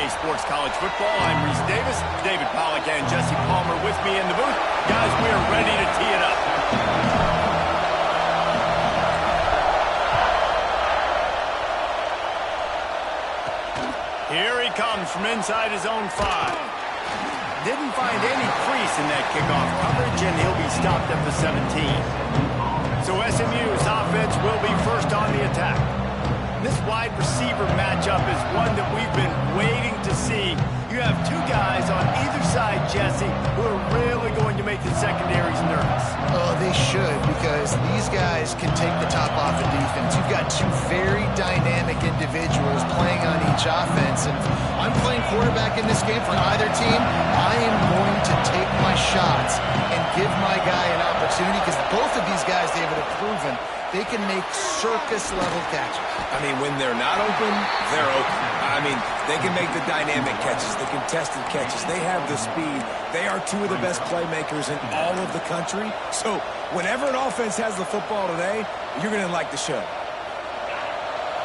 BBCA Sports College Football. I'm Reese Davis, David Pollack, and Jesse Palmer with me in the booth. Guys, we are ready to tee it up. Here he comes from inside his own 5. Didn't find any crease in that kickoff coverage, and he'll be stopped at the 17. So SMU's offense will be first on the attack. This wide receiver matchup is one that we've been waiting to see. You have two guys on either side, Jesse, who are really going to make the secondaries nervous. Oh, they should, because these guys can take the top off the defense. You've got two very dynamic individuals playing on each offense, and I'm playing quarterback in this game for either team. I am going to take my shots and give my guy an opportunity, because both of these guys, David, have proven they can make circus-level catches. I mean, when they're not open, they're open. I mean, they can make the dynamic catches, the contested catches. They have the speed. They are two of the best playmakers in all of the country. So whenever an offense has the football today, you're going to like the show.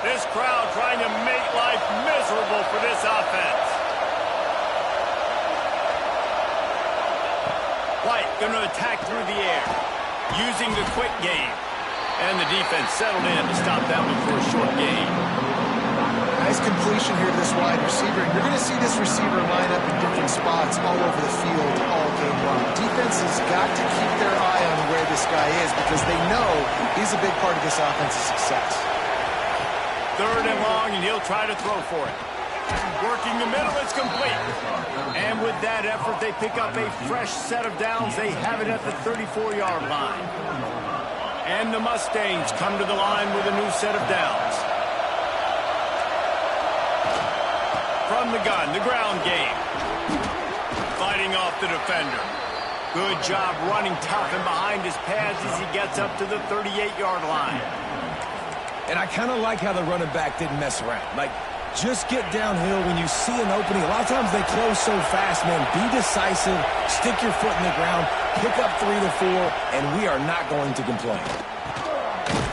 This crowd trying to make life miserable for this offense. White going to attack through the air, using the quick game. And the defense settled in to stop that one for a short gain. Nice completion here to this wide receiver. And you're going to see this receiver line up in different spots all over the field all game long. Defense has got to keep their eye on where this guy is, because they know he's a big part of this offense's success. 3rd and long, and he'll try to throw for it. Working the middle, it's complete. And with that effort, they pick up a fresh set of downs. They have it at the 34-yard line. And the Mustangs come to the line with a new set of downs. From the gun, the ground game. Fighting off the defender. Good job running tough and behind his pads as he gets up to the 38-yard line. And I kind of like how the running back didn't mess around. Like, just get downhill when you see an opening. A lot of times they close so fast, man. Be decisive, stick your foot in the ground, pick up 3 to 4, and we are not going to complain.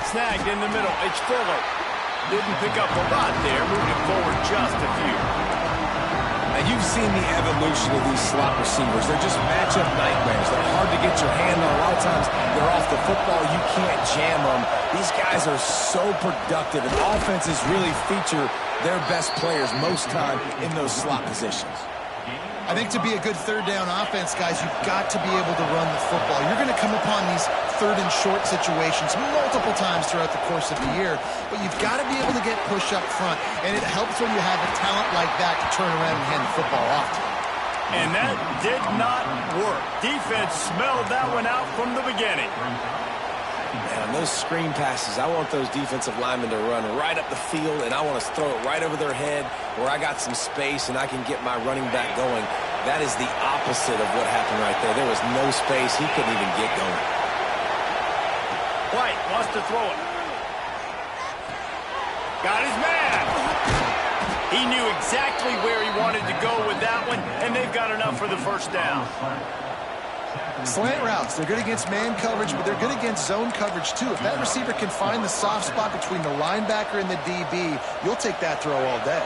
Snagged in the middle. It's Fuller. Didn't pick up a lot there, moving it forward just a few. And you've seen the evolution of these slot receivers. They're just matchup nightmares. They're hard to get your hand on. A lot of times they're off the football. You can't jam them. These guys are so productive, and offenses really feature their best players most time in those slot positions. I think to be a good 3rd down offense, guys, you've got to be able to run the football. You're going to come upon these 3rd and short situations multiple times throughout the course of the year, but you've got to be able to get push up front, and it helps when you have a talent like that to turn around and hand the football off to. And that did not work. Defense smelled that one out from the beginning. Man, those screen passes, I want those defensive linemen to run right up the field, and I want to throw it right over their head where I got some space and I can get my running back going. That is the opposite of what happened right there. There was no space. He couldn't even get going. White wants to throw it. Got his man. He knew exactly where he wanted to go with that one, and they've got enough for the first down. Slant routes, they're good against man coverage, but they're good against zone coverage too. If that receiver can find the soft spot between the linebacker and the DB, you'll take that throw all day.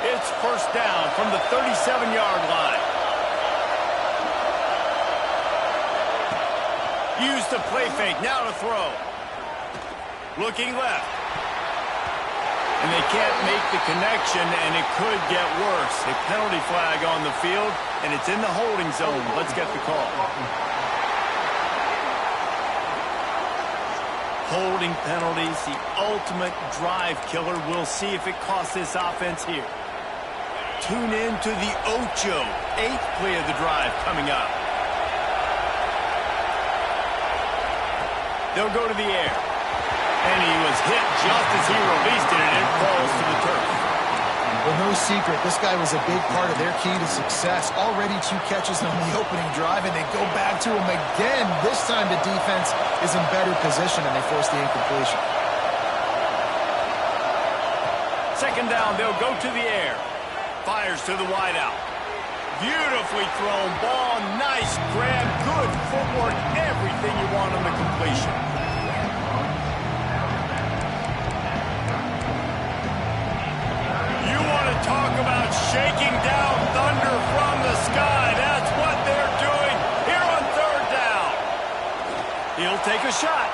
It's first down from the 37-yard line. Use the play fake, now to throw. Looking left. And they can't make the connection, and it could get worse. A penalty flag on the field, and it's in the holding zone. Let's get the call. Holding penalties, the ultimate drive killer. We'll see if it costs this offense here. Tune in to the Ocho, 8th play of the drive coming up. They'll go to the air. And he was hit just as he released it, and it falls to the turf. Well, no secret, this guy was a big part of their key to success. Already 2 catches on the opening drive, and they go back to him again. This time the defense is in better position, and they force the incompletion. 2nd down, they'll go to the air. Fires to the wideout. Beautifully thrown ball, nice grab, good footwork, everything you want on the completion. Talk about shaking They'll take a shot.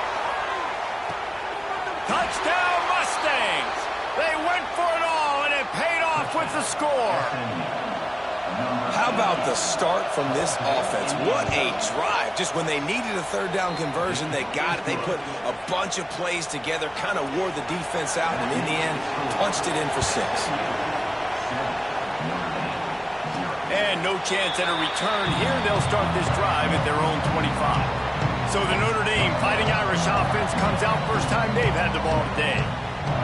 Touchdown Mustangs! They went for it all, and it paid off with the score. How about the start from this offense? What a drive. Just when they needed a third down conversion, they got it. They put a bunch of plays together, kind of wore the defense out, and in the end, punched it in for 6. And no chance at a return here. They'll start this drive at their own 25. So the Notre Dame Fighting Irish offense comes out first time they've had the ball today.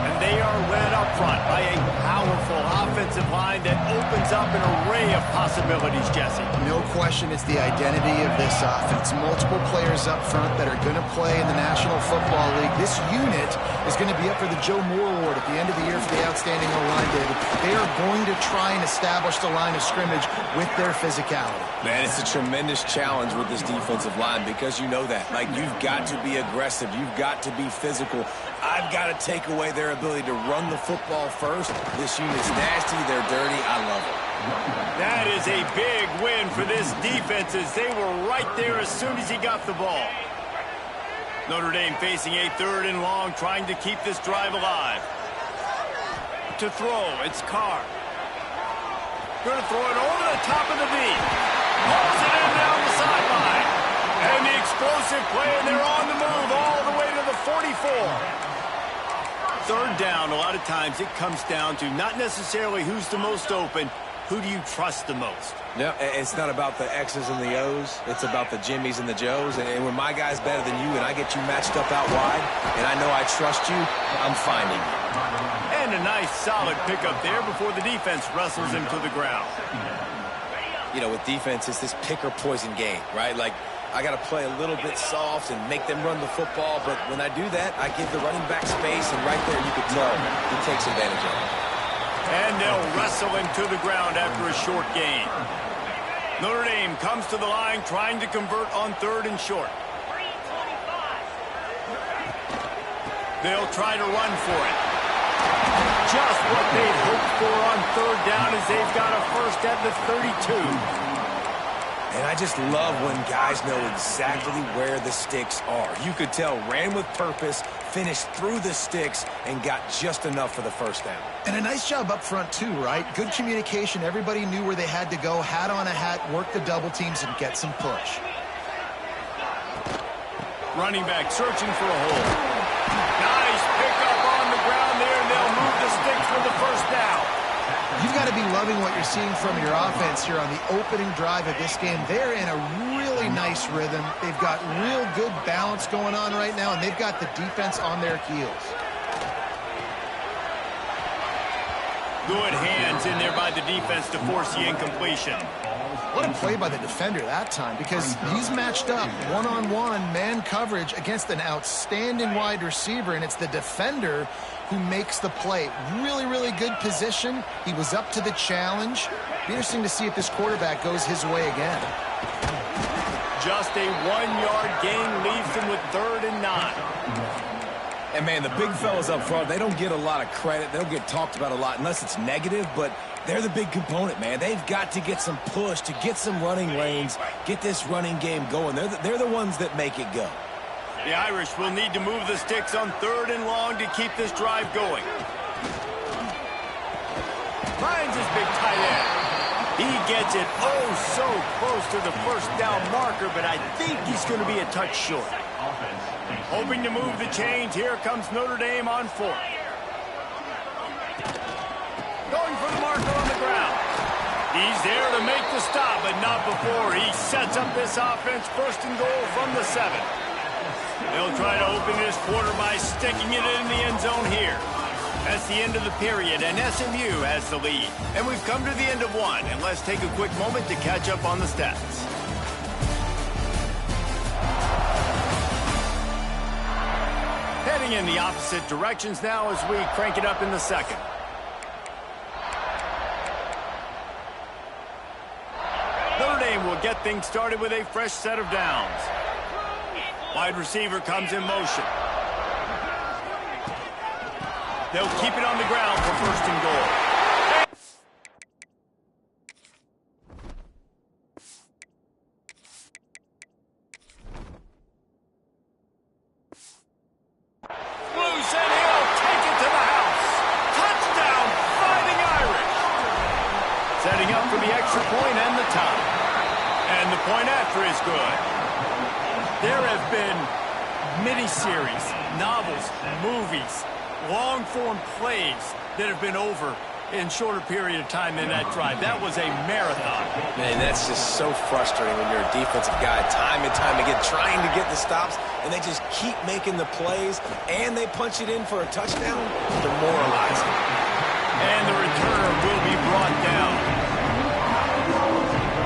And they are led up front by a powerful offensive line that opens up an array of possibilities, Jesse. No question it's the identity of this offense. Multiple players up front that are going to play in the National Football League. This unit is going to be up for the Joe Moore Award at the end of the year for the outstanding O-line, David. They are going to try and establish the line of scrimmage with their physicality. Man, it's a tremendous challenge with this defensive line because you know that. Like, you've got to be aggressive. You've got to be physical. I've got to take away their ability to run the football first. This unit's nasty. They're dirty. I love it. That is a big win for this defense as they were right there as soon as he got the ball. Notre Dame facing a 3rd and long, trying to keep this drive alive. To throw, it's Carr. Going to throw it over the top of the D. Pulls it in down the sideline. And the explosive play, and they're on the move all the way to the 44. 3rd down, a lot of times it comes down to not necessarily who's the most open, who do you trust the most? No, it's not about the X's and the O's. It's about the Jimmies and the Joes. And when my guy's better than you and I get you matched up out wide, and I know I trust you, I'm finding you. And a nice solid pickup there before the defense wrestles him to the ground. You know, with defense, it's this pick or poison game, right? Like, I got to play a little bit soft and make them run the football, but when I do that, I give the running back space, and right there you can tell he takes advantage of it. And they'll wrestle him to the ground after a short gain. Notre Dame comes to the line trying to convert on 3rd and short. They'll try to run for it. Just what they'd hoped for on 3rd down as they've got a first at the 32. And I just love when guys know exactly where the sticks are. You could tell ran with purpose, finished through the sticks, and got just enough for the first down. And a nice job up front, too, right? Good communication. Everybody knew where they had to go. Hat on a hat, work the double teams, and get some push. Running back searching for a hole. Nice pickup on the ground there, and they'll move the sticks for the first down. You've got to be loving what you're seeing from your offense here on the opening drive of this game. They're in a really nice rhythm. They've got real good balance going on right now, and they've got the defense on their heels. Good hands in there by the defense to force the incompletion. What a play by the defender that time, because he's matched up one-on-one man coverage against an outstanding wide receiver, and it's the defender who makes the play. Really, really good position. He was up to the challenge. Be interesting to see if this quarterback goes his way again. Just a 1-yard gain leaves them with 3rd and 9. And, man, the big fellas up front, they don't get a lot of credit. They don't get talked about a lot unless it's negative, but they're the big component, man. They've got to get some push, to get some running lanes, get this running game going. They're the ones that make it go. The Irish will need to move the sticks on 3rd and long to keep this drive going. Finds his big tight end. He gets it so close to the first down marker, but I think he's going to be a touch short. Hoping to move the chains, here comes Notre Dame on 4th. Going for the marker on the ground. He's there to make the stop, but not before he sets up this offense 1st and goal from the 7. They'll try to open this quarter by sticking it in the end zone here. That's the end of the period, and SMU has the lead. And we've come to the end of one, and let's take a quick moment to catch up on the stats. Heading in the opposite directions now as we crank it up in the 2nd. Notre Dame will get things started with a fresh set of downs. Wide receiver comes in motion. They'll keep it on the ground for 1st and goal. extra point and the tie. And the point after is good. There have been miniseries, novels, movies, long-form plays that have been over in shorter period of time than that drive. That was a marathon. Man, that's just so frustrating when you're a defensive guy, time and time again, trying to get the stops, and they just keep making the plays, and they punch it in for a touchdown. Demoralizing. And the returner will be brought down.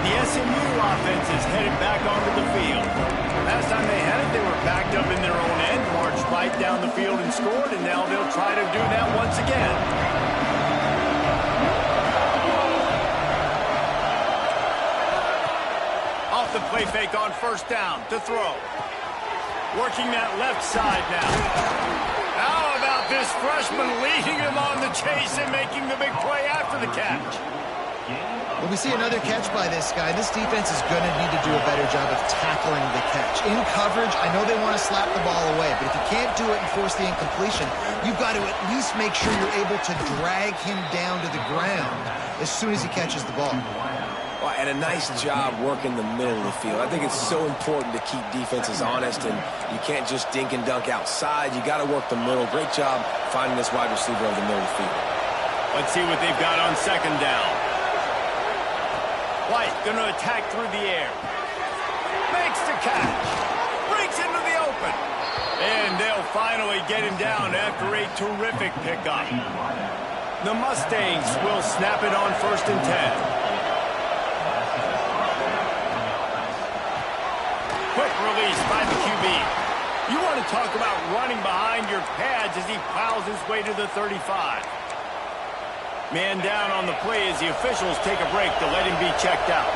The SMU offense is headed back onto the field. Last time they had it, they were backed up in their own end, marched right down the field and scored, and now they'll try to do that once again. Off the play fake on first down to throw. Working that left side now. How about this freshman leading him on the chase and making the big play after the catch? Well, we see another catch by this guy. This defense is going to need to do a better job of tackling the catch. In coverage, I know they want to slap the ball away, but if you can't do it and force the incompletion, you've got to at least make sure you're able to drag him down to the ground as soon as he catches the ball. Well, and a nice job working the middle of the field. I think it's so important to keep defenses honest, and you can't just dink and dunk outside. You got to work the middle. Great job finding this wide receiver over the middle of the field. Let's see what they've got on second down. White going to attack through the air. Makes the catch. Breaks into the open. And they'll finally get him down after a terrific pickup. The Mustangs will snap it on 1st and 10. Quick release by the QB. You want to talk about running behind your pads as he plows his way to the 35. Man down on the play as the officials take a break to let him be checked out.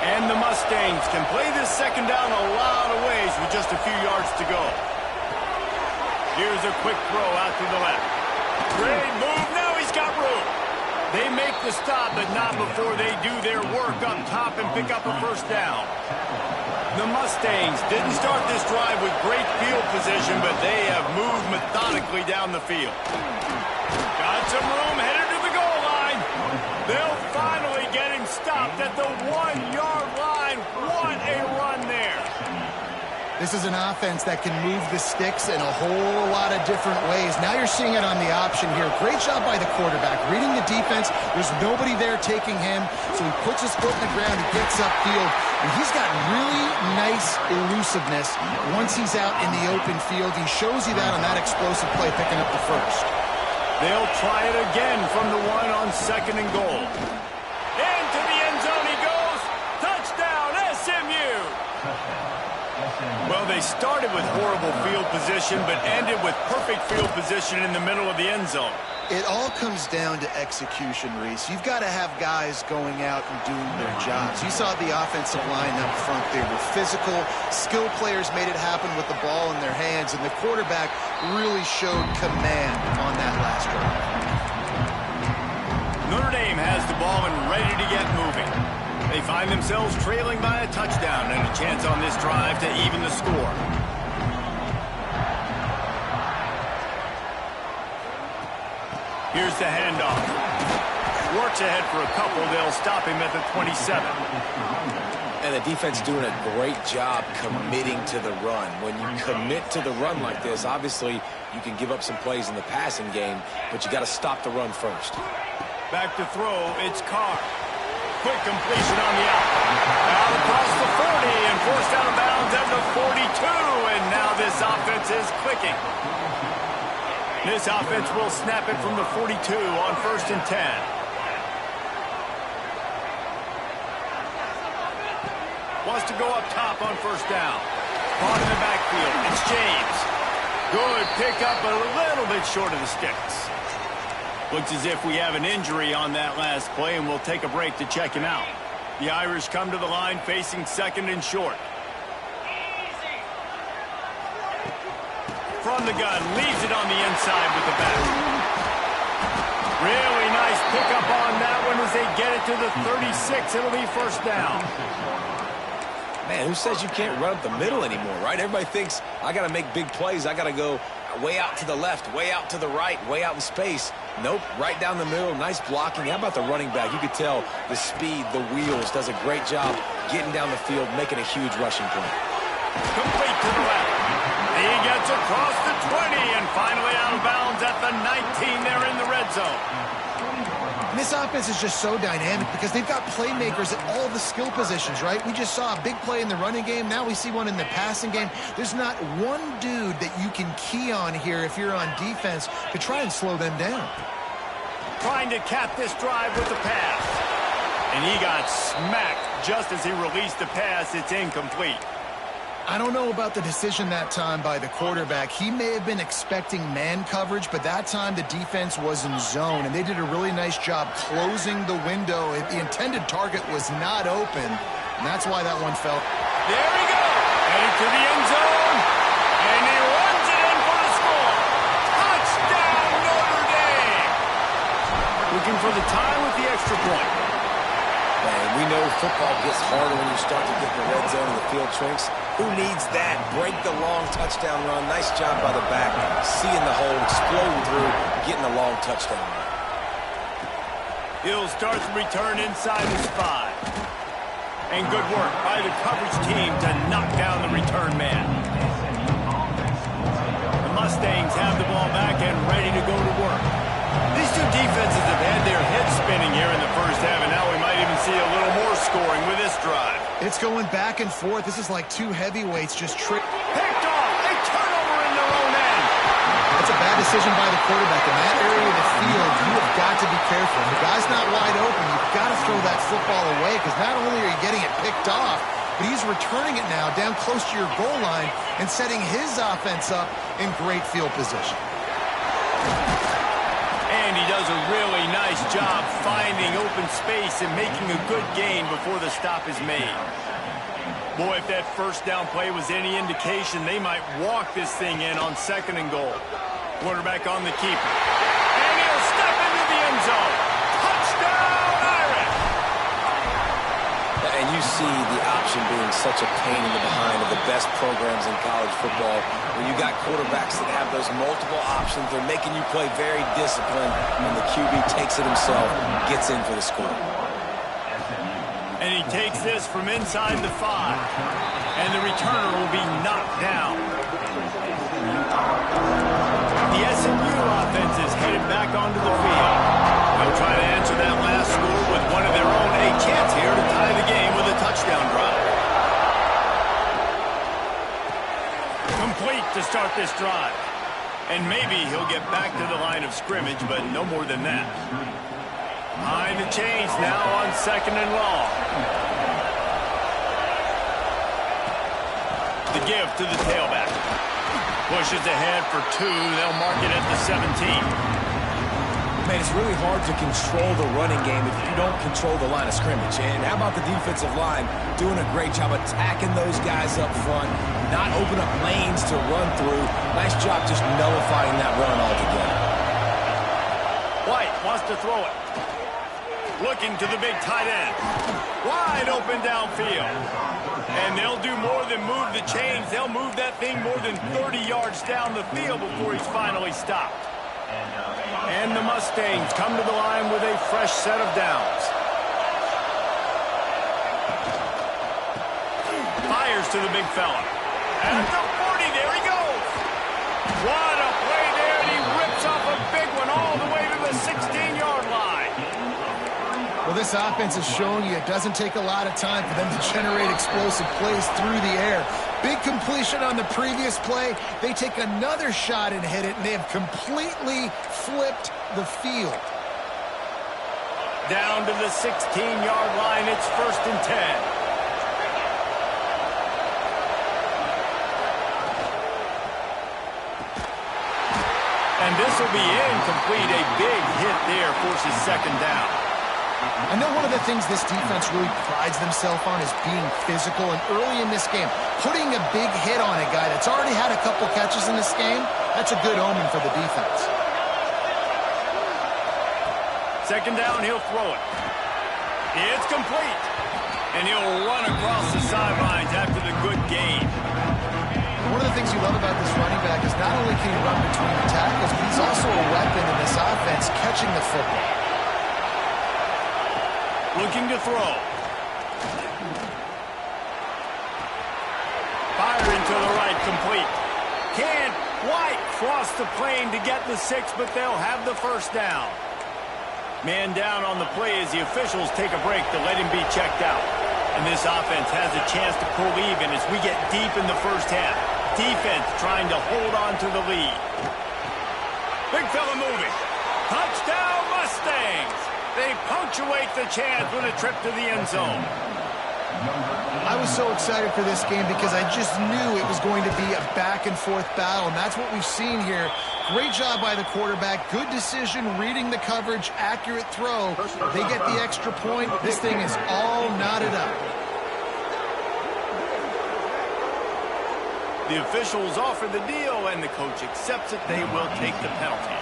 And the Mustangs can play this second down a lot of ways with just a few yards to go. Here's a quick throw out to the left. Great move. Now he's got room. They make the stop, but not before they do their work up top and pick up a first down. The Mustangs didn't start this drive with great field position, but they have moved methodically down the field. Got some room, headed to the goal line. They'll finally get him stopped at the 1-yard line. What a run there. This is an offense that can move the sticks in a whole lot of different ways. Now you're seeing it on the option here. Great job by the quarterback. Reading the defense, there's nobody there taking him, so he puts his foot in the ground, he gets upfield, and he's got really nice elusiveness once he's out in the open field. He shows you that on that explosive play, picking up the first. They'll try it again from the 1 on 2nd and goal. Into the end zone he goes. Touchdown, SMU. Well, they started with horrible field position, but ended with perfect field position in the middle of the end zone. It all comes down to execution, Reese. You've got to have guys going out and doing their jobs. You saw the offensive line up front. They were physical. Skill players made it happen with the ball in their hands, and the quarterback really showed command on that last drive. Notre Dame has the ball and ready to get moving. They find themselves trailing by a touchdown and a chance on this drive to even the score. Here's the handoff. Works ahead for a couple. They'll stop him at the 27. And the defense doing a great job committing to the run. When you commit to the run like this, obviously you can give up some plays in the passing game, but you got to stop the run first. Back to throw, it's Carr. Quick completion on the out. Out across the 40 and forced out of bounds at the 42. And now this offense is clicking. This offense will snap it from the 42 on 1st and 10. Wants to go up top on 1st down. Caught in the backfield. It's James. Good pickup, but a little bit short of the sticks. Looks as if we have an injury on that last play, and we'll take a break to check him out. The Irish come to the line facing 2nd and short. From the gun, leaves it on the inside with the back. Really nice pickup on that one as they get it to the 36. It'll be 1st down. Man, who says you can't run up the middle anymore, right? Everybody thinks, I got to make big plays. I got to go way out to the left, way out to the right, way out in space. Nope, right down the middle. Nice blocking. How about the running back? You could tell the speed, the wheels, does a great job getting down the field, making a huge rushing point. Complete to the left. He gets across the 20 and finally out of bounds at the 19 there in the red zone. And this offense is just so dynamic because they've got playmakers at all the skill positions, right? We just saw a big play in the running game. Now we see one in the passing game. There's not one dude that you can key on here if you're on defense to try and slow them down. Trying to cap this drive with the pass. And he got smacked just as he released the pass. It's incomplete. I don't know about the decision that time by the quarterback. He may have been expecting man coverage, but that time the defense was in zone, and they did a really nice job closing the window. The intended target was not open, and that's why that one fell. There he goes. Headed to the end zone, and he runs it in for the score. Touchdown, Notre Dame. Looking for the tie with the extra point. And we know football gets harder when you start to get in the red zone and the field shrinks. Who needs that? Break the long touchdown run. Nice job by the back. Seeing the hole, exploding through, getting a long touchdown run. He'll start the return inside his 5. And good work by the coverage team to knock down the return man. The Mustangs have the ball back and ready to go to work. These two defenses have had their heads spinning here in the first half, and now we might even see a little more scoring with this drive. It's going back and forth. This is like two heavyweights just Picked off. A turnover in their own end. That's a bad decision by the quarterback. In that area of the field, you have got to be careful. If the guy's not wide open, you've got to throw that football away because not only are you getting it picked off, but he's returning it now down close to your goal line and setting his offense up in great field position. And he does a really nice job finding open space and making a good gain before the stop is made. Boy, if that first down play was any indication, they might walk this thing in on 2nd and goal. Quarterback on the keeper. And he'll step into the end zone. Touchdown, Irish! And you see the option being such a pain in the behind of the best programs in college football. When you got quarterbacks that have those multiple options, they're making you play very disciplined, and the QB takes it himself, gets in for the score. And he takes this from inside the 5. And the returner will be knocked down. The SMU offense is headed back onto the field. They'll try to answer that last score with one of their own. A chance here to tie the game with a touchdown drive. Complete to start this drive. And maybe he'll get back to the line of scrimmage, but no more than that. Behind the chains now on 2nd and long. The give to the tailback. Pushes ahead for 2. They'll mark it at the 17. Man, it's really hard to control the running game if you don't control the line of scrimmage. And how about the defensive line doing a great job attacking those guys up front, not open up lanes to run through. Nice job just nullifying that run altogether. White wants to throw it. Looking to the big tight end. Wide open downfield. And they'll do more than move the chains. They'll move that thing more than 30 yards down the field before he's finally stopped. And the Mustangs come to the line with a fresh set of downs. Fires to the big fella. At the 40, there he goes. What a play there, and he rips off a big one all the way to the 16-yard line. Well, this offense is showing you it doesn't take a lot of time for them to generate explosive plays through the air. Big completion on the previous play. They take another shot and hit it, and they have completely flipped the field. Down to the 16-yard line, it's 1st and 10. And this will be incomplete. A big hit there forces 2nd down. I know one of the things this defense really prides themselves on is being physical, and early in this game, putting a big hit on a guy that's already had a couple catches in this game, that's a good omen for the defense. 2nd down, he'll throw it. It's complete. And he'll run across the sidelines after the good gain. one of the things you love about this running back is not only can he run between the tackles, but he's also a weapon in this offense catching the football. Looking to throw. Fire into the right, complete. Can't quite cross the plane to get the 6, but they'll have the first down. Man down on the play as the officials take a break to let him be checked out. And this offense has a chance to pull even as we get deep in the first half. Defense trying to hold on to the lead. Big fella moving. Touchdown Mustangs! They punctuate the chance with a trip to the end zone. I was so excited for this game because I just knew it was going to be a back-and-forth battle, and that's what we've seen here. Great job by the quarterback. Good decision, reading the coverage, accurate throw. They get the extra point. This thing is all knotted up. The officials offer the deal, and the coach accepts it. They will take the penalty.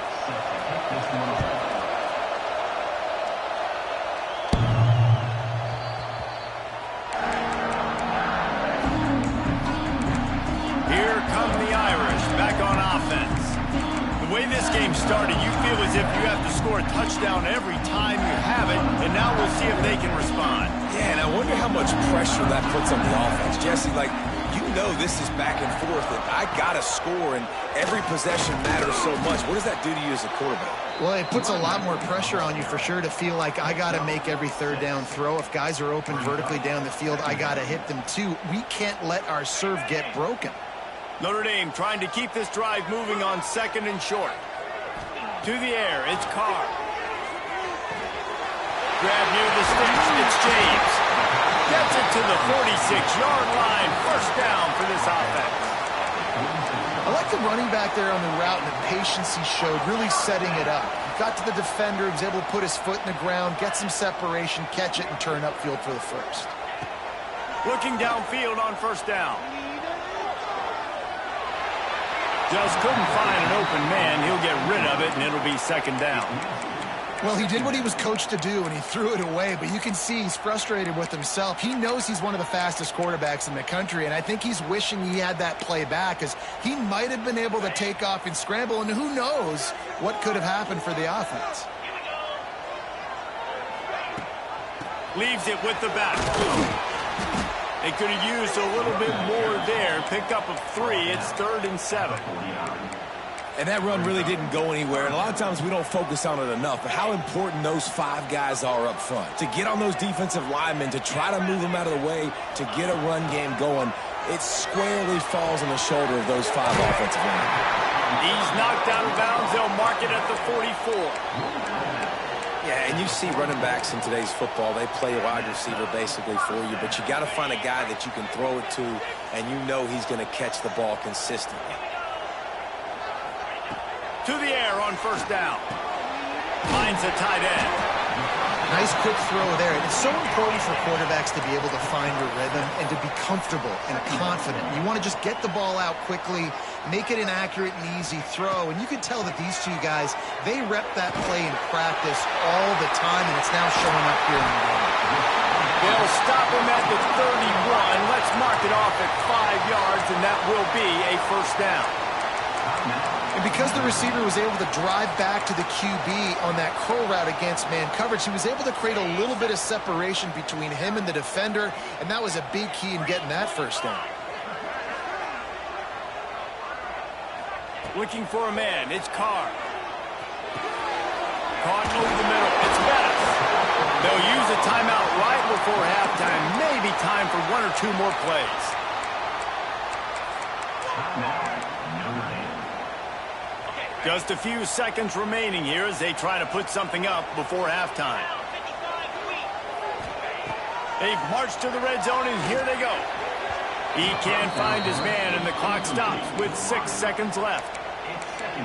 Here come the Irish back on offense. The way this game started, you feel as if you have to score a touchdown every time you have it, and now we'll see if they can respond. Yeah, and I wonder how much pressure that puts on the offense. Jesse, like, you know this is back and forth, and I got to score, and every possession matters so much. What does that do to you as a quarterback? Well, it puts a lot more pressure on you for sure to feel like I got to make every third down throw. If guys are open vertically down the field, I got to hit them too. We can't let our serve get broken. Notre Dame trying to keep this drive moving on 2nd and short. To the air, it's Carr. Grab near the sticks, it's James. Gets it to the 46-yard line. First down for this offense. I like the running back there on the route and the patience he showed, really setting it up. Got to the defender, was able to put his foot in the ground, get some separation, catch it, and turn upfield for the first. Looking downfield on first down. Just couldn't find an open man. He'll get rid of it, and it'll be 2nd down. Well, he did what he was coached to do, and he threw it away, but you can see he's frustrated with himself. He knows he's one of the fastest quarterbacks in the country, and I think he's wishing he had that play back, because he might have been able to take off and scramble, and who knows what could have happened for the offense. Leaves it with the back. They could have used a little bit more there. Pickup of 3. It's 3rd and 7. And that run really didn't go anywhere. And a lot of times we don't focus on it enough. But how important those 5 guys are up front. To get on those defensive linemen, to try to move them out of the way, to get a run game going, it squarely falls on the shoulder of those 5 offensive linemen. He's knocked out of bounds. They'll mark it at the 44. Yeah, and you see running backs in today's football, they play wide receiver basically for you, but you got to find a guy that you can throw it to, and you know he's going to catch the ball consistently. To the air on first down. Finds a tight end. Nice quick throw there. And it's so important for quarterbacks to be able to find your rhythm and to be comfortable and confident. You want to just get the ball out quickly, make it an accurate and easy throw. And you can tell that these two guys, they rep that play in practice all the time, and it's now showing up here in the game. They'll stop him at the 31. Let's mark it off at 5 yards, and that will be a first down. And because the receiver was able to drive back to the QB on that curl route against man coverage, he was able to create a little bit of separation between him and the defender, and that was a big key in getting that first down. Looking for a man. It's Carr. Caught over the middle. It's Bettis. They'll use a timeout right before halftime. Maybe time for 1 or 2 more plays. Just a few seconds remaining here as they try to put something up before halftime. They've marched to the red zone, and here they go. He can't find his man, and the clock stops with 6 seconds left.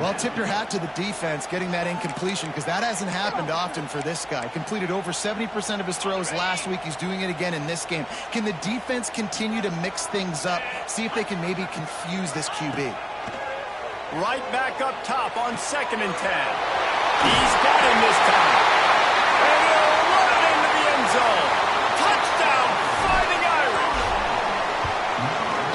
Well, tip your hat to the defense getting that incompletion, because that hasn't happened often for this guy. Completed over 70% of his throws last week. He's doing it again in this game. Can the defense continue to mix things up, see if they can maybe confuse this QB? Right back up top on 2nd and 10. He's got him this time. And he'll run it into the end zone. Touchdown, Fighting Irish.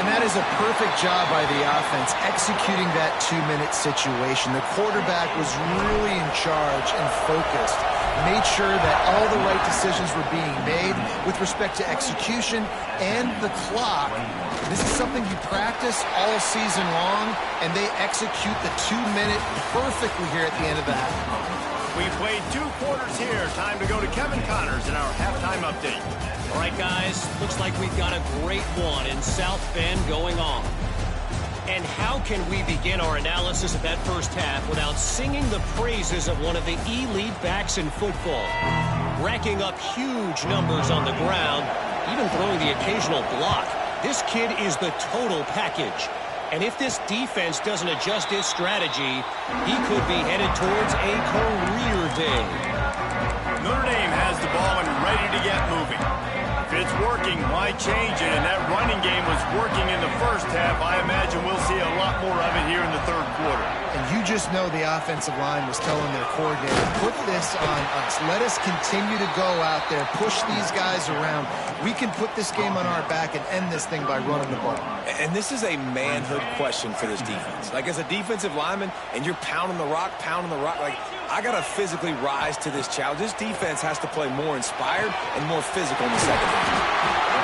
And that is was a perfect job by the offense executing that 2-minute situation. The quarterback was really in charge and focused. Made sure that all the right decisions were being made with respect to execution and the clock. This is something you practice all season long, and they execute the 2-minute perfectly here at the end of the half. We played 2 quarters here. Time to go to Kevin Connors in our halftime update. All right, guys, looks like we've got a great one in South Bend going on. And how can we begin our analysis of that first half without singing the praises of one of the elite backs in football? Racking up huge numbers on the ground, even throwing the occasional block. This kid is the total package. And if this defense doesn't adjust its strategy, he could be headed towards a career day. Notre Dame has the ball and ready to get moving. If it's working, why change it? And that running game was working in the first half. I imagine we'll see a lot more of it here in the third quarter. And you just know the offensive line was telling their coordinator, put this on us. Let us continue to go out there, push these guys around. We can put this game on our back and end this thing by running the ball. And this is a manhood question for this defense. Like, as a defensive lineman, and you're pounding the rock, like, I got to physically rise to this challenge. This defense has to play more inspired and more physical in the second half.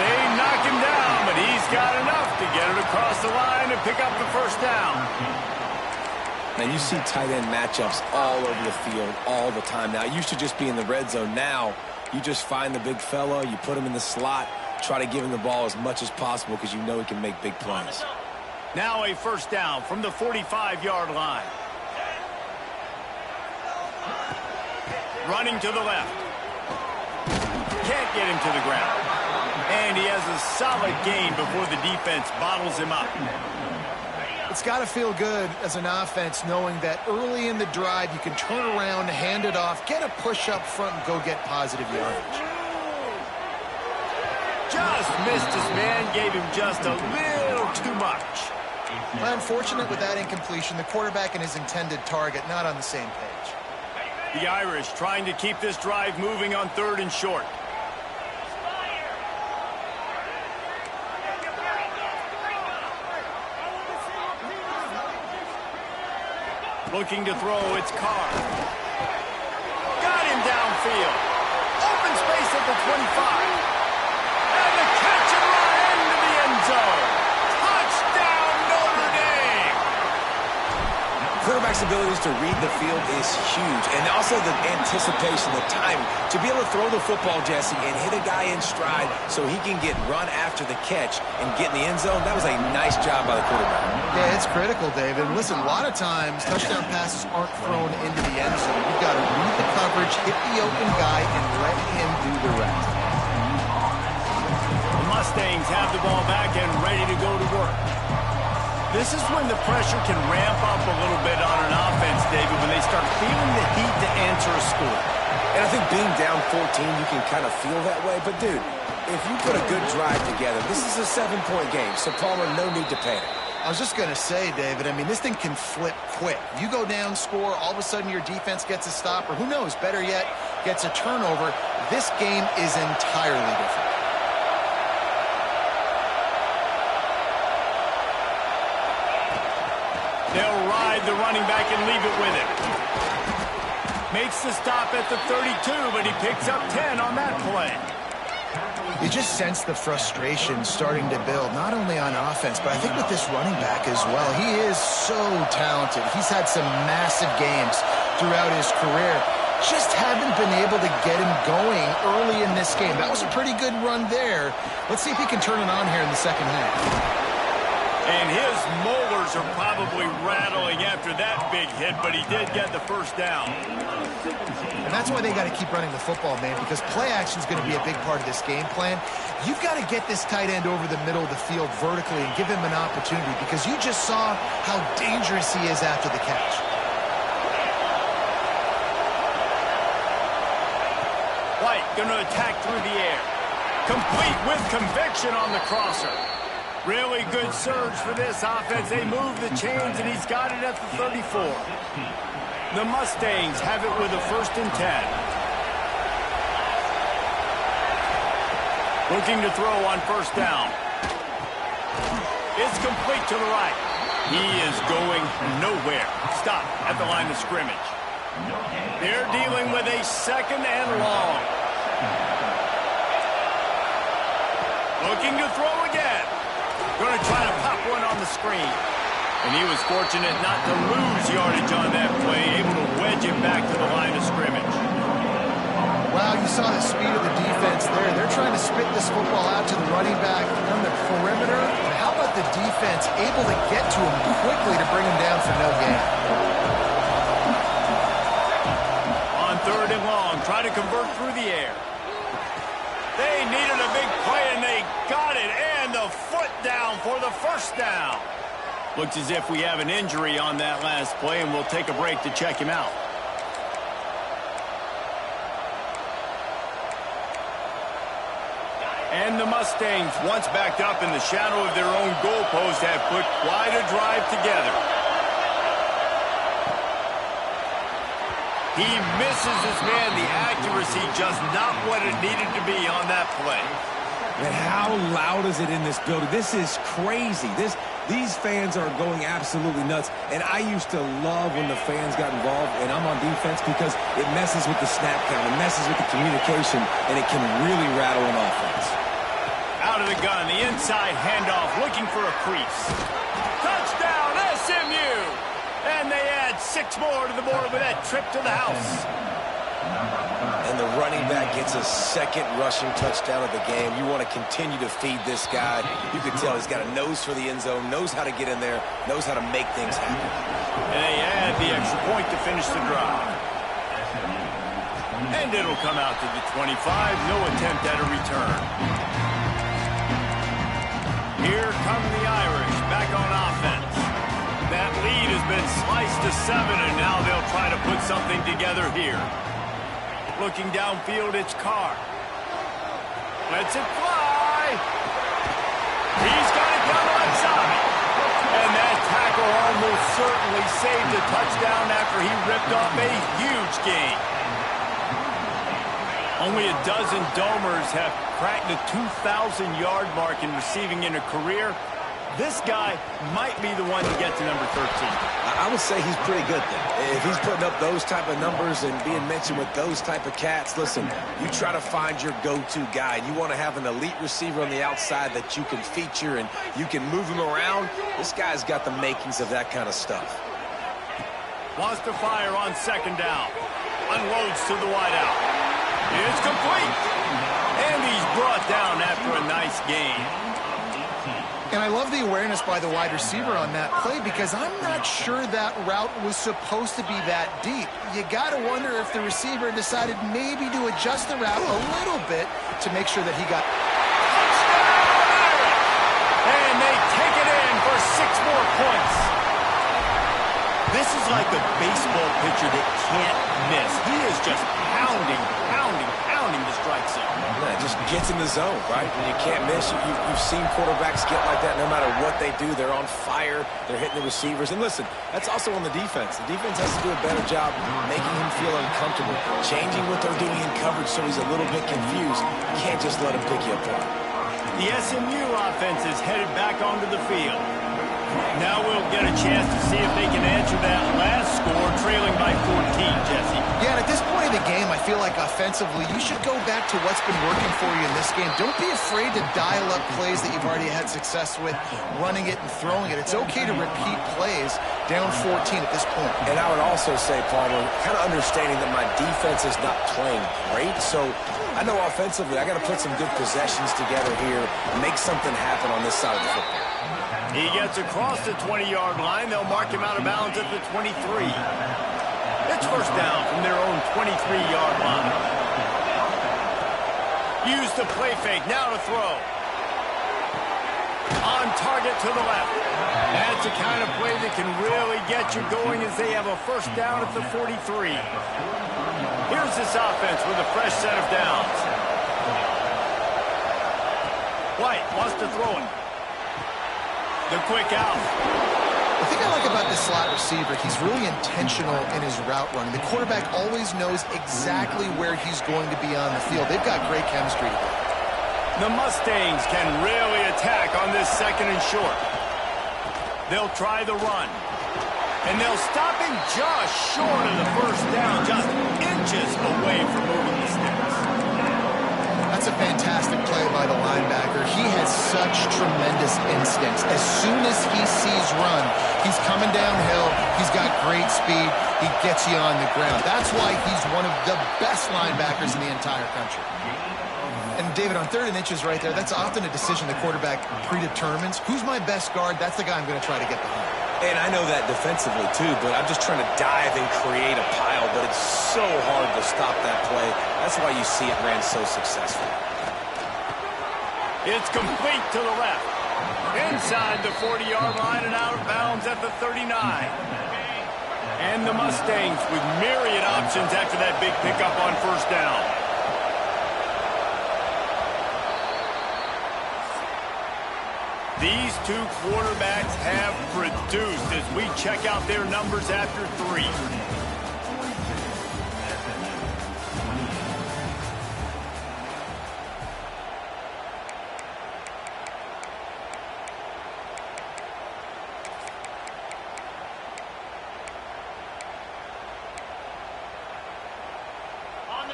They knock him down, but he's got enough to get it across the line and pick up the first down. And you see tight end matchups all over the field all the time. Now, it used to just be in the red zone. Now, you just find the big fella, you put him in the slot, try to give him the ball as much as possible because you know he can make big plays. Now a first down from the 45-yard line. Running to the left. Can't get him to the ground. And he has a solid gain before the defense bottles him up. It's got to feel good as an offense knowing that early in the drive you can turn around, hand it off, get a push up front, and go get positive yardage. Just missed his man, gave him just a little too much. Unfortunate with that incompletion, the quarterback and his intended target not on the same page. The Irish trying to keep this drive moving on 3rd and short. Looking to throw, it's Carr. Got him downfield. Open space at the 25. And the catch and run into the end zone. Touchdown, Notre Dame! Quarterback's abilities to read the field is huge. And also the anticipation, the timing. To be able to throw the football, Jesse, and hit a guy in stride so he can get run after the catch and get in the end zone, that was a nice job by the quarterback. Yeah, it's critical, David. Listen, a lot of times touchdown passes aren't thrown into the end zone. You've got to read the coverage, hit the open guy, and let him do the rest. The Mustangs have the ball back and ready to go to work. This is when the pressure can ramp up a little bit on an offense, David, when they start feeling the heat to answer a score. And I think being down 14, you can kind of feel that way. But, dude, if you put a good drive together, this is a 7-point game. So, Palmer, no need to panic. I was just going to say, David, I mean, this thing can flip quick. You go down, score, all of a sudden your defense gets a stop, or who knows, better yet, gets a turnover. This game is entirely different. They'll ride the running back and leave it with him. Makes the stop at the 32, but he picks up 10 on that play. You just sense the frustration starting to build, not only on offense, but I think with this running back as well. He is so talented. He's had some massive games throughout his career. Just haven't been able to get him going early in this game. That was a pretty good run there. Let's see if he can turn it on here in the second half. And his molars are probably rattling after that big hit, but he did get the first down. And that's why they got to keep running the football, man, because play action is going to be a big part of this game plan. You've got to get this tight end over the middle of the field vertically and give him an opportunity, because you just saw how dangerous he is after the catch. White going to attack through the air. Complete with conviction on the crosser. Really good surge for this offense. They move the chains, and he's got it at the 34. The Mustangs have it with a 1st and 10. Looking to throw on 1st down. It's complete to the right. He is going nowhere. Stop at the line of scrimmage. They're dealing with a second and long. Looking to throw again. Going to try to pop one on the screen. And he was fortunate not to lose yardage on that play, able to wedge it back to the line of scrimmage. Wow, you saw the speed of the defense there. They're trying to spit this football out to the running back on the perimeter. And how about the defense able to get to him quickly to bring him down for no gain? On third and long, try to convert through the air. They needed a big play, and they got it. And the foot down for the first down. Looks as if we have an injury on that last play, and we'll take a break to check him out. And the Mustangs, once backed up in the shadow of their own goalpost, have put quite a drive together. He misses his man. The accuracy just not what it needed to be on that play. And how loud is it in this building? This is crazy. These fans are going absolutely nuts. And I used to love when the fans got involved, and I'm on defense because it messes with the snap count. It messes with the communication, and it can really rattle an offense. Out of the gun, the inside handoff, looking for a crease. Touchdown, SMU! And they add 6 more to the board with that trip to the house. And the running back gets a second rushing touchdown of the game. You want to continue to feed this guy. You can tell he's got a nose for the end zone, knows how to get in there, knows how to make things happen. And they add the extra point to finish the drive. And it'll come out to the 25. No attempt at a return. Here come the Irish back on offense. That lead has been sliced to 7, and now they'll try to put something together here. Looking downfield, it's Carr. Lets it fly. He's got it down the right side. And that tackle almost certainly saved a touchdown after he ripped off a huge gain. Only a dozen Domers have cracked the 2,000-yard mark in receiving in a career. This guy might be the one to get to number 13. I would say he's pretty good then. If he's putting up those type of numbers and being mentioned with those type of cats, listen, you try to find your go-to guy. You want to have an elite receiver on the outside that you can feature and you can move him around. This guy's got the makings of that kind of stuff. Wants to fire on second down. Unloads to the wideout. It's complete. And he's brought down after a nice gain. And I love the awareness by the wide receiver on that play because I'm not sure that route was supposed to be that deep. You got to wonder if the receiver decided maybe to adjust the route a little bit to make sure that he got... And they take it in for 6 more points. This is like a baseball pitcher that can't miss. He is just pounding the strike zone. Yeah, just gets in the zone, right? When you can't miss, you've seen quarterbacks get like that no matter what they do. They're on fire. They're hitting the receivers. And listen, that's also on the defense. The defense has to do a better job making him feel uncomfortable, changing what they're doing in coverage so he's a little bit confused. You can't just let him pick you apart. The SMU offense is headed back onto the field. Now we'll get a chance to see if they can answer that last score, trailing by 14, Jesse. Yeah, and at this point in the game, I feel like offensively, you should go back to what's been working for you in this game. Don't be afraid to dial up plays that you've already had success with, running it and throwing it. It's okay to repeat plays down 14 at this point. And I would also say, Palmer, kind of understanding that my defense is not playing great, so I know offensively I got to put some good possessions together here, make something happen on this side of the football. He gets across the 20-yard line. They'll mark him out of bounds at the 23. It's first down from their own 23-yard line. Use the play fake. Now to throw. On target to the left. That's the kind of play that can really get you going as they have a first down at the 43. Here's this offense with a fresh set of downs. White wants to throw it. The quick out. The thing I like about this slot receiver, he's really intentional in his route running. The quarterback always knows exactly where he's going to be on the field. They've got great chemistry together. The Mustangs can really attack on this second and short. They'll try the run. And they'll stop him just short of the first down, just inches away from moving the sticks. That's a fantastic play by the linebacker. He has such tremendous instincts. As soon as he sees run, he's coming downhill. He's got great speed. He gets you on the ground. That's why he's one of the best linebackers in the entire country. And, David, on 3rd and inches right there, that's often a decision the quarterback predetermines. Who's my best guard? That's the guy I'm going to try to get behind. And I know that defensively, too, but I'm just trying to dive and create a pile, but it's so hard to stop that play. That's why you see it ran so successful. It's complete to the left. Inside the 40-yard line and out of bounds at the 39. And the Mustangs with myriad options after that big pickup on first down. These two quarterbacks have produced as we check out their numbers after 3.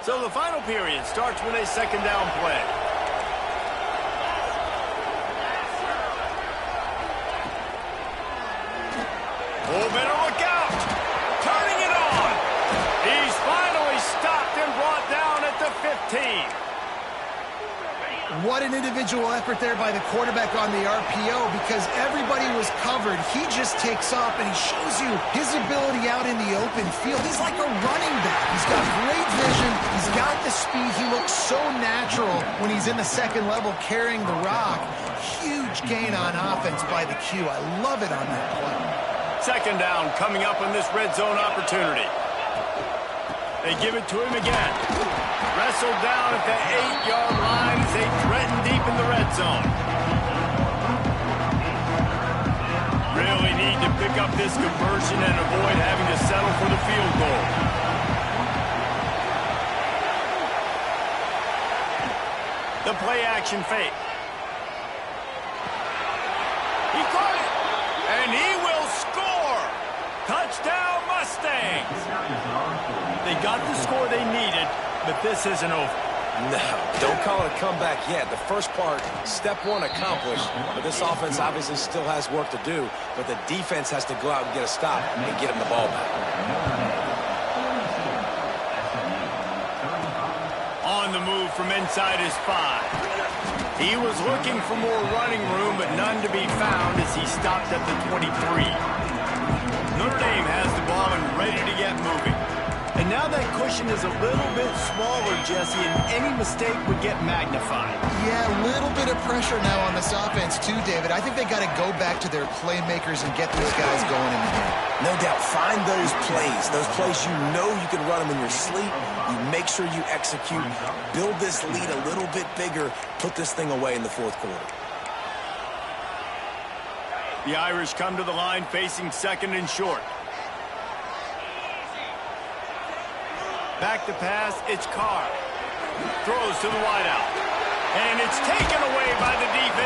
So the final period starts with a 2nd down play. Oh, better look out. Turning it on. He's finally stopped and brought down at the 15. What an individual effort there by the quarterback on the RPO, because everybody was covered. He just takes off, and he shows you his ability out in the open field. He's like a running back. He's got great vision. He's got the speed. He looks so natural when he's in the 2nd level carrying the rock. Huge gain on offense by the Q. I love it on that play. 2nd down coming up on this red zone opportunity. They give it to him again. Wrestled down at the 8-yard line as they threaten deep in the red zone. Really need to pick up this conversion and avoid having to settle for the field goal. The play action fake. He caught it, and he will score. Touchdown Mustangs. They got the score they needed, but this isn't over. No, don't call it a comeback yet. The first part, step 1 accomplished, but this offense obviously still has work to do, but the defense has to go out and get a stop and get him the ball back. On the move from inside his 5. He was looking for more running room, but none to be found as he stopped at the 23. Notre Dame has the ball and ready to get moving. And now that cushion is a little bit smaller, Jesse, and any mistake would get magnified. Yeah, a little bit of pressure now on this offense too, David. I think they got to go back to their playmakers and get these guys going in the game. No doubt. Find those plays you know you can run them in your sleep. You make sure you execute. Build this lead a little bit bigger. Put this thing away in the 4th quarter. The Irish come to the line facing 2nd and short. Back to pass, it's Carr. Throws to the wideout. And it's taken away by the defense.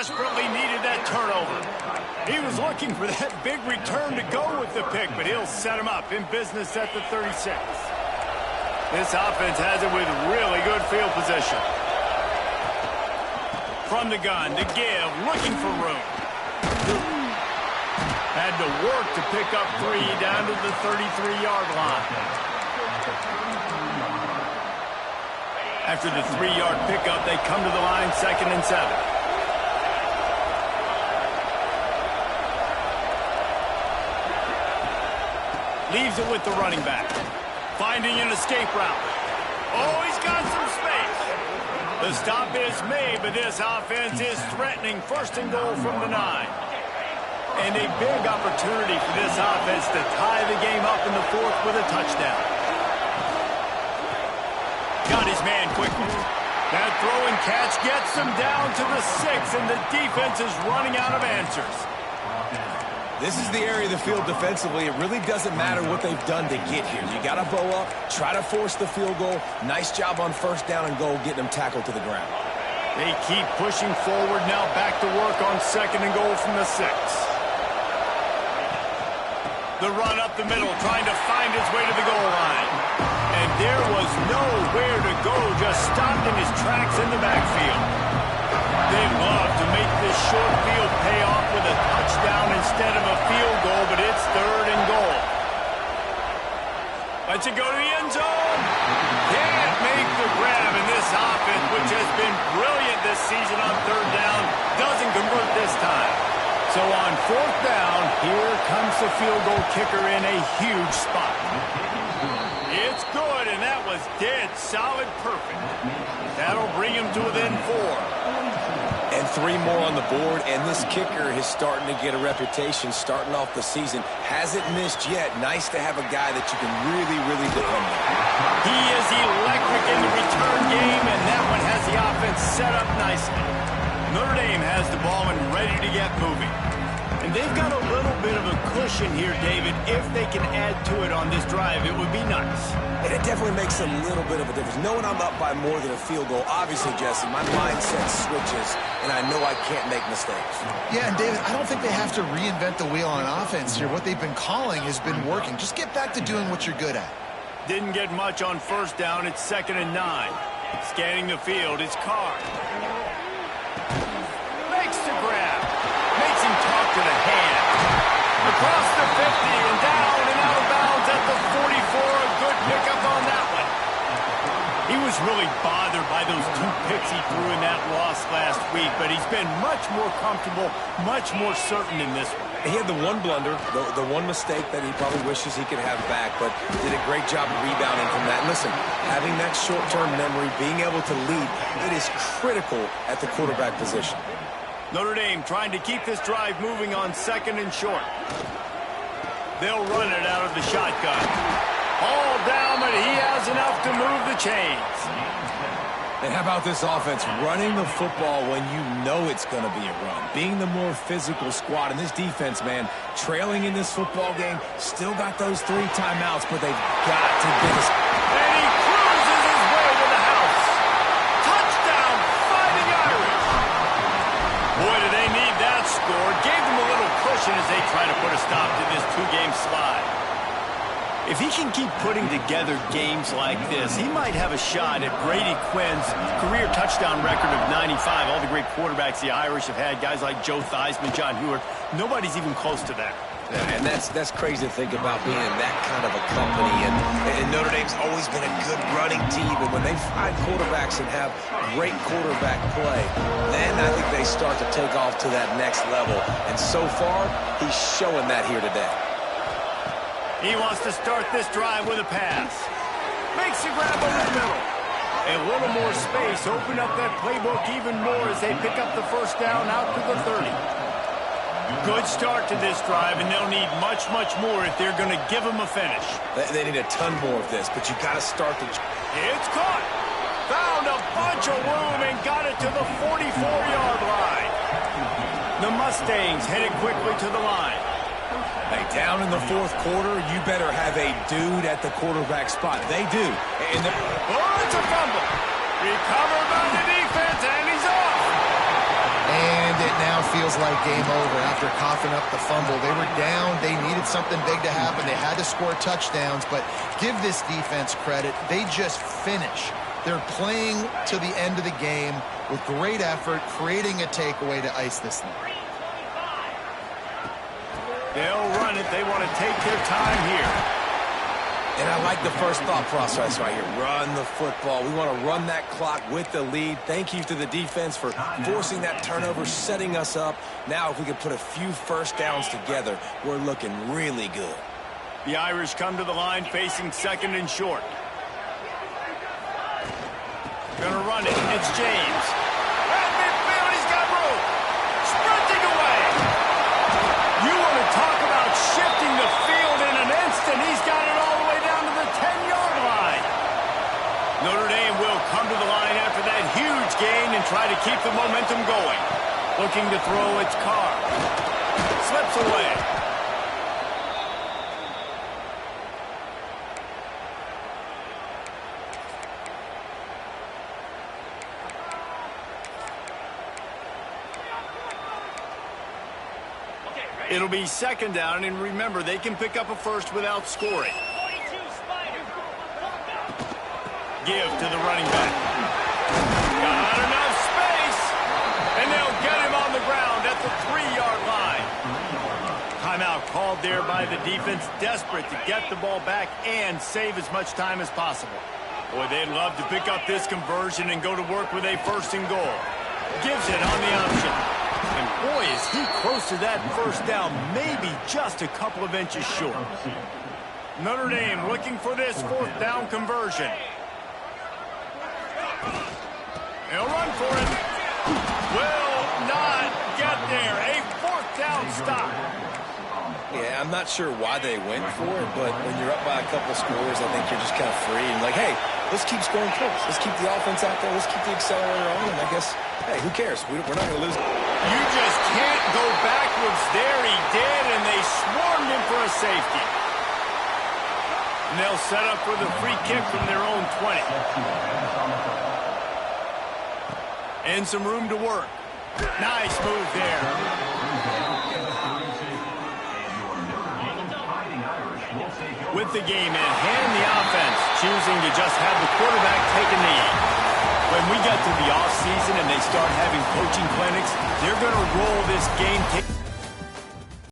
desperately needed that turnover. He was looking for that big return to go with the pick, but he'll set him up in business at the 36. This offense has it with really good field position. From the gun to give, looking for room. Had to work to pick up 3 down to the 33-yard line. After the 3-yard pickup, they come to the line 2nd and 7. Leaves it with the running back. Finding an escape route. Oh, he's got some space. The stop is made, but this offense is threatening 1st and goal from the 9. And a big opportunity for this offense to tie the game up in the 4th with a touchdown. Got his man quickly. That throw and catch gets him down to the 6, and the defense is running out of answers. This is the area of the field defensively. It really doesn't matter what they've done to get here. You got to bow up, try to force the field goal. Nice job on 1st down and goal, getting them tackled to the ground. They keep pushing forward now, back to work on 2nd and goal from the 6. The run up the middle, trying to find his way to the goal line. And there was nowhere to go, just stopped in his tracks in the backfield. They love to make this short field pay off with a touchdown instead of a field goal, but it's 3rd and goal. Lets it go to the end zone. Can't make the grab, and this offense, which has been brilliant this season on 3rd down, doesn't convert this time. So on 4th down, here comes the field goal kicker in a huge spot. It's good, and that was dead solid perfect. That'll bring him to within 4. And 3 more on the board, and this kicker is starting to get a reputation starting off the season. Hasn't missed yet. Nice to have a guy that you can really, really depend on. He is electric in the return game, and that one has the offense set up nicely. Notre Dame has the ball and ready to get moving. And they've got a little bit of a cushion here, David. If they can add to it on this drive, it would be nice. And it definitely makes a little bit of a difference. Knowing I'm up by more than a field goal, obviously, Jesse, my mindset switches, and I know I can't make mistakes. Yeah, and David, I don't think they have to reinvent the wheel on offense here. What they've been calling has been working. Just get back to doing what you're good at. Didn't get much on 1st down. It's 2nd and 9. Scanning the field, it's Carr. Makes the grab. Makes him talk to the hand. Across the 50 and down and out of bounds at the 44. A good pickup on that one. He was really bothered by those 2 picks he threw in that loss last week, but he's been much more comfortable, much more certain in this one. He had the one blunder, the one mistake that he probably wishes he could have back, but did a great job of rebounding from that. And listen, having that short-term memory, being able to lead, it is critical at the quarterback position. Notre Dame trying to keep this drive moving on 2nd and short. They'll run it out of the shotgun. All down, but he has enough to move the chains. And how about this offense running the football when you know it's going to be a run? Being the more physical squad. And this defense, man, trailing in this football game, still got those 3 timeouts, but they've got to get us. And he cruises his way to the house. Touchdown, Fighting Irish. Boy, do they need that score. Gave them a little cushion as they try to put a stop to this 2-game slide. If he can keep putting together games like this, he might have a shot at Brady Quinn's career touchdown record of 95. All the great quarterbacks the Irish have had, guys like Joe Theismann, John Hewart, nobody's even close to that. Yeah, and that's crazy to think about being in that kind of a company. And Notre Dame's always been a good running team. And when they find quarterbacks and have great quarterback play, then I think they start to take off to that next level. And so far, he's showing that here today. He wants to start this drive with a pass. Makes a grab over the middle. A little more space. Open up that playbook even more as they pick up the 1st down out to the 30. Good start to this drive, and they'll need much, much more if they're going to give them a finish. They need a ton more of this, but you got to start the... It's caught. Found a bunch of room and got it to the 44-yard line. The Mustangs headed quickly to the line. Hey, down in the 4th quarter, you better have a dude at the quarterback spot. They do. And it's a fumble. Recovered by the defense, and he's off. And it now feels like game over after coughing up the fumble. They were down. They needed something big to happen. They had to score touchdowns, but give this defense credit. They just finish. They're playing to the end of the game with great effort, creating a takeaway to ice this thing. They'll run it. They want to take their time here. And I like the first thought process right here. Run the football. We want to run that clock with the lead. Thank you to the defense for forcing that turnover, setting us up. Now if we can put a few first downs together, we're looking really good. The Irish come to the line facing second and short. Gonna run it. It's James. At midfield, he's got room. Sprinting away. You want to talk about shifting the field in an instant. He's got it all the way down to the 10-yard line. Notre Dame will come to the line after that huge gain and try to keep the momentum going. Looking to throw its car. Slips away. It'll be second down, and remember, they can pick up a first without scoring. Give to the running back. Got enough space, and they'll get him on the ground at the 3-yard line. Timeout called there by the defense, desperate to get the ball back and save as much time as possible. Boy, they'd love to pick up this conversion and go to work with a first and goal. Gives it on the option. And boy, is he close to that first down, maybe just a couple of inches short. Notre Dame looking for this fourth down conversion. They'll run for it. Will not get there. A fourth down stop. Yeah, I'm not sure why they went for it, but when you're up by a couple scores, I think you're just kind of free and like, hey, let's keep scoring points. Let's keep the offense out there. Let's keep the accelerator on, and I guess, hey, who cares? We're not going to lose. You just can't go backwards there. He did, and they swarmed him for a safety. And they'll set up for the free kick from their own 20. And some room to work. Nice move there. With the game in hand, the offense choosing to just have the quarterback take a knee. When we get to the offseason and they start having coaching clinics, they're going to roll this game.